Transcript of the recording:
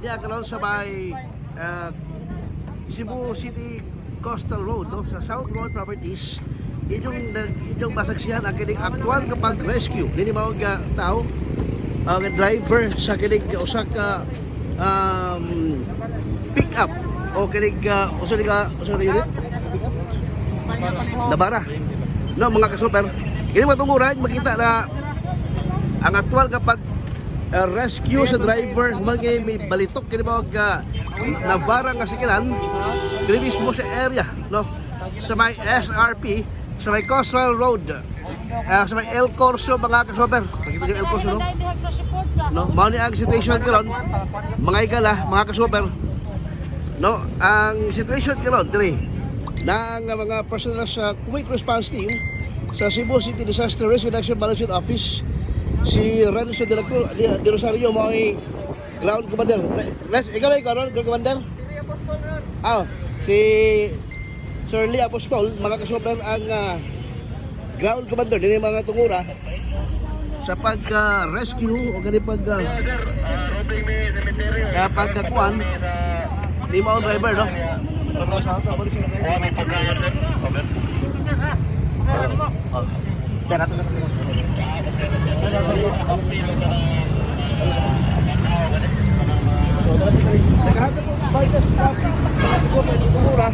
Diya karon sa may Cebu City Coastal Road, no? Sa South Road Properties. Inyong masaksihan ang kining aktual kapag rescue. Dini mao nga tao ang driver sa kining usa ka pick up o kining usa ka unit pick up Nabara. No, mga kasuper. Kini matunguran makita na ang aktual kapag rescue sa driver may balitok kini ba Navara nga sikilan kini mismo sa area, no, sa may SRP sa may Coastal Road, sa may El Corso, mga kasober. Nakita niyo El Corso, no, mao ni ang situation karon mga igala, mga kasober, no. Ang situation karon diri na ang mga personal sa quick response team sa Cebu City Disaster Risk Reduction Management Office, si Renzo de Rosario mo ay ground commander. Ikaw ay ground commander? Si Sir Lee Apostol, mga kasober, ang ground commander din mga tungura sa pag-rescue o ganit pagkakuan ni mga driver, no? Naghahanap po bypass traffic mga kasober dito mura